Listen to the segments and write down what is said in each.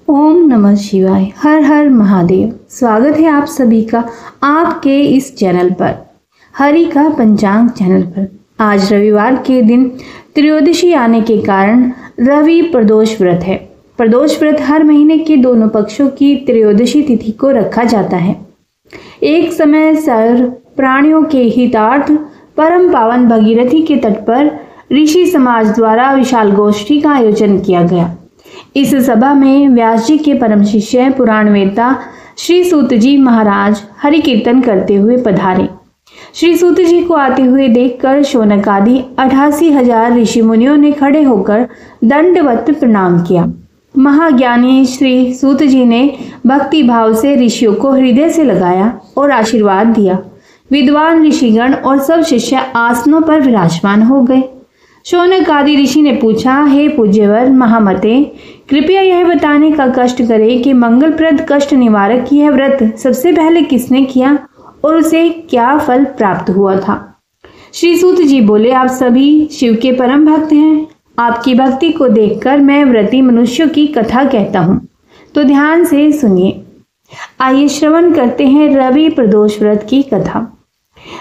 ओम नमः शिवाय। हर हर महादेव। स्वागत है आप सभी का आपके इस चैनल पर, हरि का पंचांग चैनल पर। आज रविवार के दिन त्रयोदशी आने के कारण रवि प्रदोष व्रत है। प्रदोष व्रत हर महीने के दोनों पक्षों की त्रयोदशी तिथि को रखा जाता है। एक समय सर्व प्राणियों के हितार्थ परम पावन भगीरथी के तट पर ऋषि समाज द्वारा विशाल गोष्ठी का आयोजन किया गया। इस सभा में व्यास जी के परम शिष्य पुराण वेता श्री सूत जी महाराज हरि कीर्तन करते हुए पधारे। श्री सूत जी को आते हुए देखकर शौनक आदि 88,000 ऋषि मुनियों ने खड़े होकर दंडवत प्रणाम किया। महाज्ञानी श्री सूत जी ने भक्ति भाव से ऋषियों को हृदय से लगाया और आशीर्वाद दिया। विद्वान ऋषिगण और सब शिष्य आसनों पर विराजमान हो गए। शौनक आदि ऋषि ने पूछा, हे पूज्यवर महामते, कृपया यह बताने का कष्ट करें कि मंगलप्रद कष्ट निवारक यह व्रत सबसे पहले किसने किया और उसे क्या फल प्राप्त हुआ था। श्री सूत जी बोले, आप सभी शिव के परम भक्त हैं। आपकी भक्ति को देखकर मैं व्रती मनुष्यों की कथा कहता हूँ, तो ध्यान से सुनिए। आइए श्रवण करते हैं रवि प्रदोष व्रत की कथा।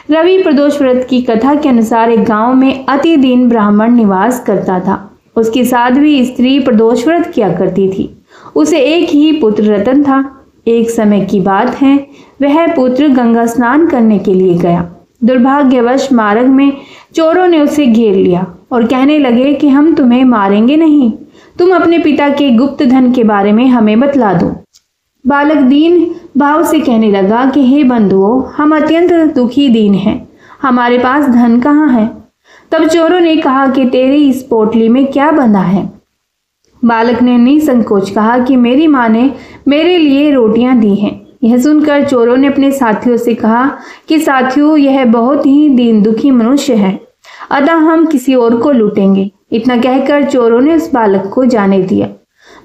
रवि प्रदोष व्रत की कथा के अनुसार एक गांव में अति दीन ब्राह्मण निवास करता था। उसकी साध्वी स्त्री प्रदोष व्रत किया करती थी। उसे एक ही पुत्र रतन था। एक समय की बात है, वह पुत्र गंगा स्नान करने के लिए गया। दुर्भाग्यवश मार्ग में चोरों ने उसे घेर लिया और कहने लगे कि हम तुम्हें मारेंगे नहीं, तुम अपने पिता के गुप्त धन के बारे में हमें बतला दो। बालक दीन भाव से कहने लगा कि हे बंधुओं, हम अत्यंत दुखी दीन हैं, हमारे पास धन कहाँ है। तब चोरों ने कहा कि तेरी इस पोटली में क्या बंधा है। बालक ने निसंकोच कहा कि मेरी माँ ने मेरे लिए रोटियां दी हैं। यह सुनकर चोरों ने अपने साथियों से कहा कि साथियों, यह बहुत ही दीन दुखी मनुष्य है, अतः हम किसी और को लूटेंगे। इतना कहकर चोरों ने उस बालक को जाने दिया।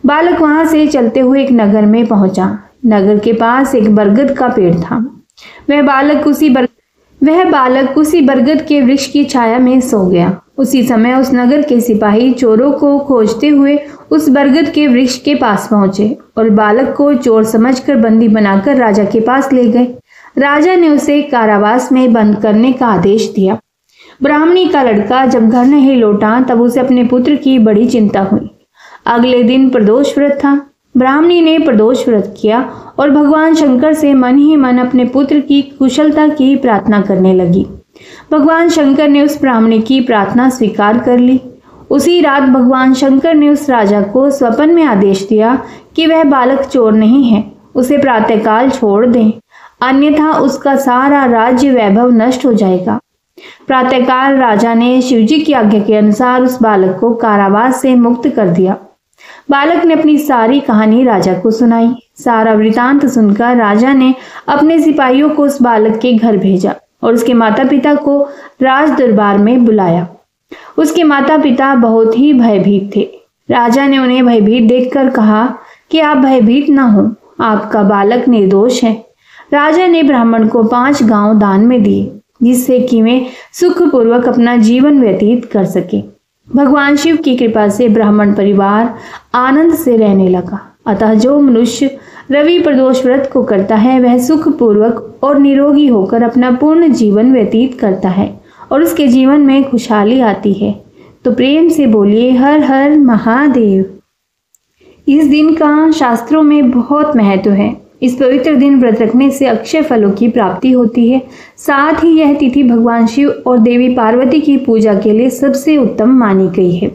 बालक वहां से चलते हुए एक नगर में पहुंचा। नगर के पास एक बरगद का पेड़ था। वह बालक उसी बरगद के वृक्ष की छाया में सो गया। उसी समय उस नगर के सिपाही चोरों को खोजते हुए उस बरगद के वृक्ष के पास पहुंचे और बालक को चोर समझकर बंदी बनाकर राजा के पास ले गए। राजा ने उसे कारावास में बंद करने का आदेश दिया। ब्राह्मणी का लड़का जब घर नहीं लौटा तब उसे अपने पुत्र की बड़ी चिंता हुई। अगले दिन प्रदोष व्रत था। ब्राह्मणी ने प्रदोष व्रत किया और भगवान शंकर से मन ही मन अपने पुत्र की कुशलता की प्रार्थना करने लगी। भगवान शंकर ने उस ब्राह्मणी की प्रार्थना स्वीकार कर ली। उसी रात भगवान शंकर ने उस राजा को स्वप्न में आदेश दिया कि वह बालक चोर नहीं है, उसे प्रातःकाल छोड़ दें, अन्यथा उसका सारा राज्य वैभव नष्ट हो जाएगा। प्रातःकाल राजा ने शिवजी की आज्ञा के अनुसार उस बालक को कारावास से मुक्त कर दिया। बालक ने अपनी सारी कहानी राजा को सुनाई। सारा वृतांत सुनकर राजा ने अपने सिपाहियों को उस बालक के घर भेजा और उसके माता पिता को राज दरबार में बुलाया। उसके माता पिता बहुत ही भयभीत थे। राजा ने उन्हें भयभीत देखकर कहा कि आप भयभीत न हो, आपका बालक निर्दोष है। राजा ने ब्राह्मण को 5 गांव दान में दिए, जिससे कि वे सुखपूर्वक अपना जीवन व्यतीत कर सके। भगवान शिव की कृपा से ब्राह्मण परिवार आनंद से रहने लगा। अतः जो मनुष्य रवि प्रदोष व्रत को करता है वह सुखपूर्वक और निरोगी होकर अपना पूर्ण जीवन व्यतीत करता है और उसके जीवन में खुशहाली आती है। तो प्रेम से बोलिए हर हर महादेव। इस दिन का शास्त्रों में बहुत महत्व है। इस पवित्र दिन व्रत रखने से अक्षय फलों की प्राप्ति होती है। साथ ही यह तिथि भगवान शिव और देवी पार्वती की पूजा के लिए सबसे उत्तम मानी गई है।